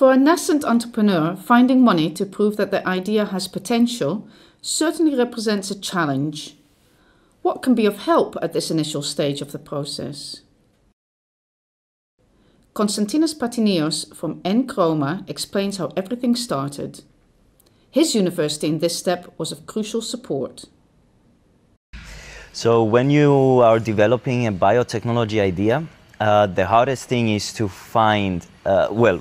For a nascent entrepreneur, finding money to prove that their idea has potential certainly represents a challenge. What can be of help at this initial stage of the process? Konstantinos Patinios from N-Chroma explains how everything started. His university in this step was of crucial support. So when you are developing a biotechnology idea, the hardest thing is to find,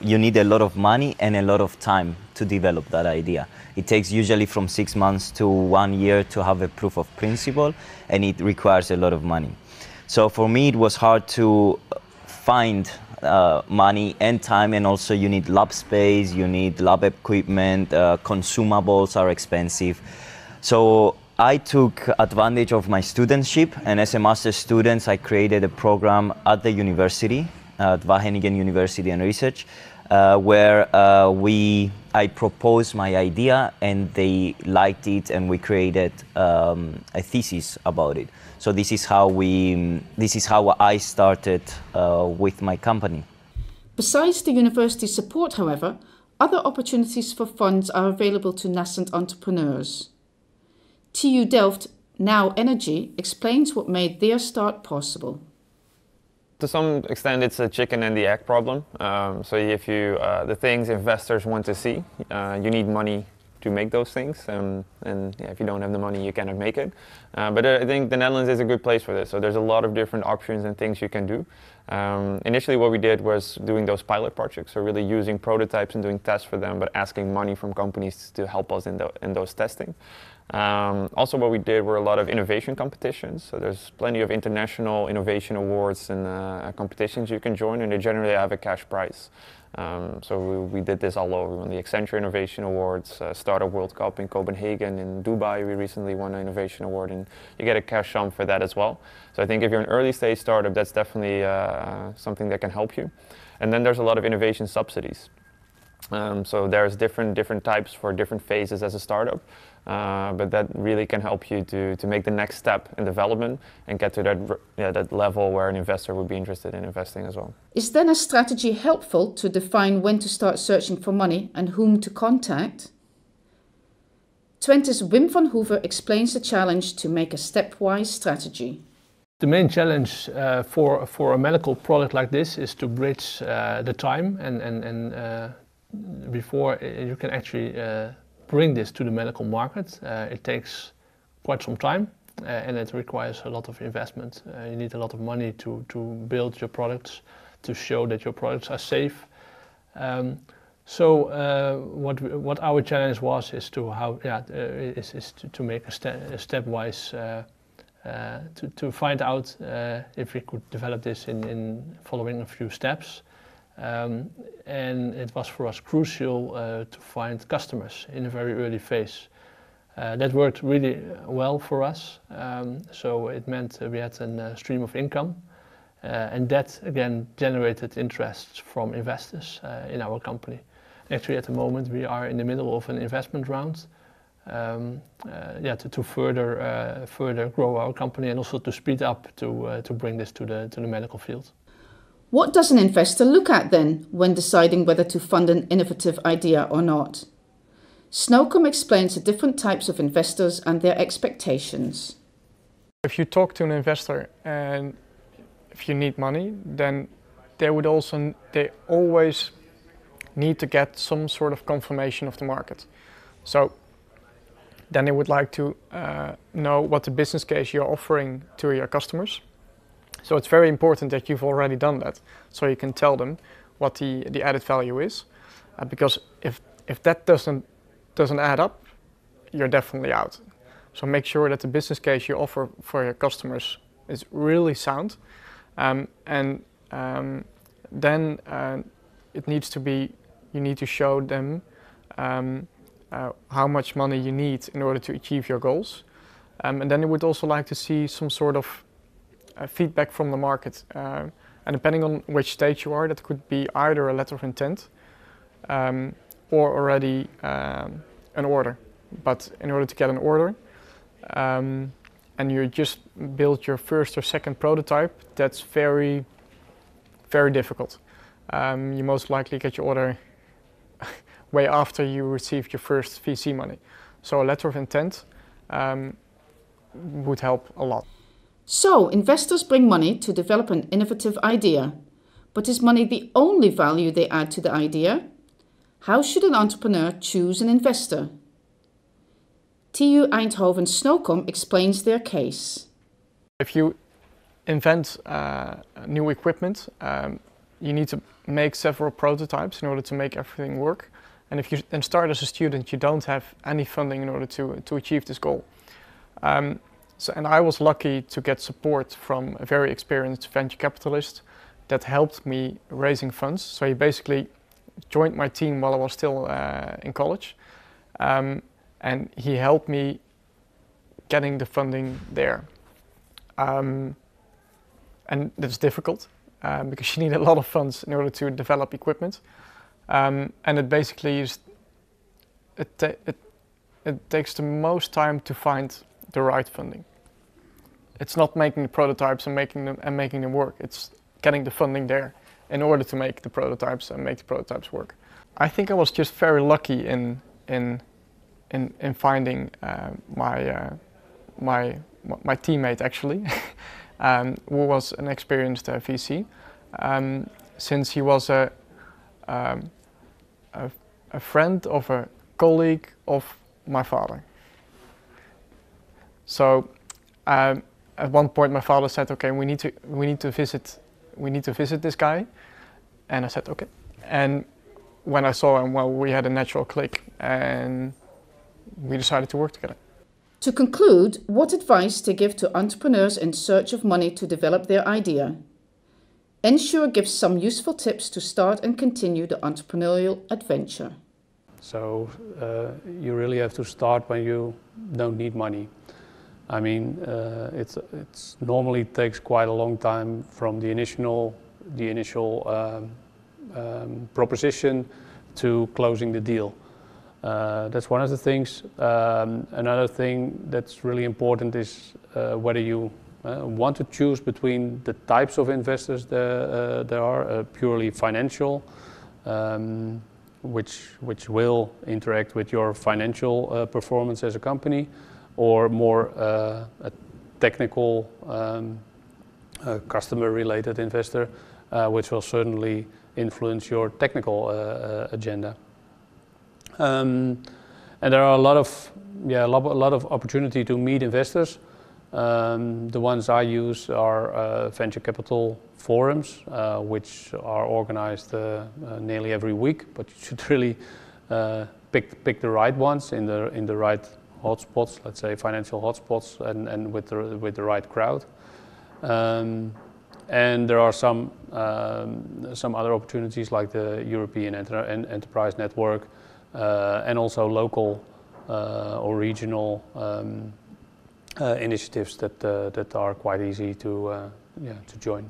you need a lot of money and a lot of time to develop that idea. It takes usually from 6 months to 1 year to have a proof of principle, and it requires a lot of money. So for me, it was hard to find money and time, and also you need lab space, you need lab equipment, consumables are expensive. So I took advantage of my studentship, and as a master's student, I created a program at the university, at Wageningen University and Research, where I proposed my idea and they liked it, and we created a thesis about it. So this is how I started with my company. Besides the university's support, however, other opportunities for funds are available to nascent entrepreneurs. TU Delft Now Energy explains what made their start possible. To some extent, it's a chicken and the egg problem. So if you, the things investors want to see, you need money to make those things, and yeah, if you don't have the money, you cannot make it. But I think the Netherlands is a good place for this. So there's a lot of different options and things you can do. Initially, what we did was doing those pilot projects, so really using prototypes and doing tests for them, but asking money from companies to help us in those testing. Also, what we did were a lot of innovation competitions. So there's plenty of international innovation awards and competitions you can join, and they generally have a cash prize. So we did this all over. We won the Accenture Innovation Awards, Startup World Cup in Copenhagen, in Dubai we recently won an innovation award, and you get a cash sum for that as well. So I think if you're an early stage startup, that's definitely something that can help you. And then there's a lot of innovation subsidies. So there's different types for different phases as a startup, but that really can help you to make the next step in development and get to that level where an investor would be interested in investing as well. Is then a strategy helpful to define when to start searching for money and whom to contact? Twente's Wim van Hoeven explains the challenge to make a stepwise strategy. The main challenge for a medical product like this is to bridge the time and before you can actually bring this to the medical market. It takes quite some time and it requires a lot of investment. You need a lot of money to build your products, to show that your products are safe. What our challenge was is to make a stepwise to find out if we could develop this in following a few steps. And it was for us crucial to find customers in a very early phase. That worked really well for us, so it meant we had a stream of income, and that again generated interest from investors in our company. Actually, at the moment we are in the middle of an investment round to further grow our company and also to speed up to bring this to the medical field. What does an investor look at then when deciding whether to fund an innovative idea or not? Snowcomb explains the different types of investors and their expectations. If you talk to an investor and if you need money, then they always need to get some sort of confirmation of the market. So then they would like to know what the business case you're offering to your customers. So it's very important that you've already done that, so you can tell them what the added value is. Because if that doesn't add up, you're definitely out. So make sure that the business case you offer for your customers is really sound, then it needs to be, you need to show them how much money you need in order to achieve your goals. And then you would also like to see some sort of feedback from the market. And depending on which stage you are, that could be either a letter of intent or already an order. But in order to get an order, and you just build your first or second prototype, that's very, very difficult. You most likely get your order way after you received your first VC money. So a letter of intent would help a lot. So, investors bring money to develop an innovative idea. But is money the only value they add to the idea? How should an entrepreneur choose an investor? TU Eindhoven Snowcom explains their case. If you invent new equipment, you need to make several prototypes in order to make everything work. And if you then start as a student, you don't have any funding in order to achieve this goal. And I was lucky to get support from a very experienced venture capitalist that helped me raising funds. So he basically joined my team while I was still in college. And he helped me getting the funding there. And that's difficult because you need a lot of funds in order to develop equipment. And it basically is, it takes the most time to find the right funding. It's not making the prototypes and making them work. It's getting the funding there in order to make the prototypes and make the prototypes work. I think I was just very lucky in finding my teammate actually, who was an experienced VC, since he was a friend of a colleague of my father. So at one point my father said, "Okay, we need to visit this guy," and I said, "Okay." And when I saw him, well, we had a natural click, and we decided to work together. To conclude, what advice to give to entrepreneurs in search of money to develop their idea? Ensure gives some useful tips to start and continue the entrepreneurial adventure. So you really have to start when you don't need money. I mean, it's normally takes quite a long time from the initial proposition to closing the deal. That's one of the things. Another thing that's really important is whether you want to choose between the types of investors there are, purely financial, which will interact with your financial performance as a company, or more a technical customer-related investor, which will certainly influence your technical agenda. And there are a lot of opportunity to meet investors. The ones I use are venture capital forums, which are organized nearly every week. But you should really pick the right ones in the right hotspots, let's say financial hotspots, and with the right crowd. And there are some other opportunities like the European Enterprise Network, and also local or regional initiatives that are quite easy to join.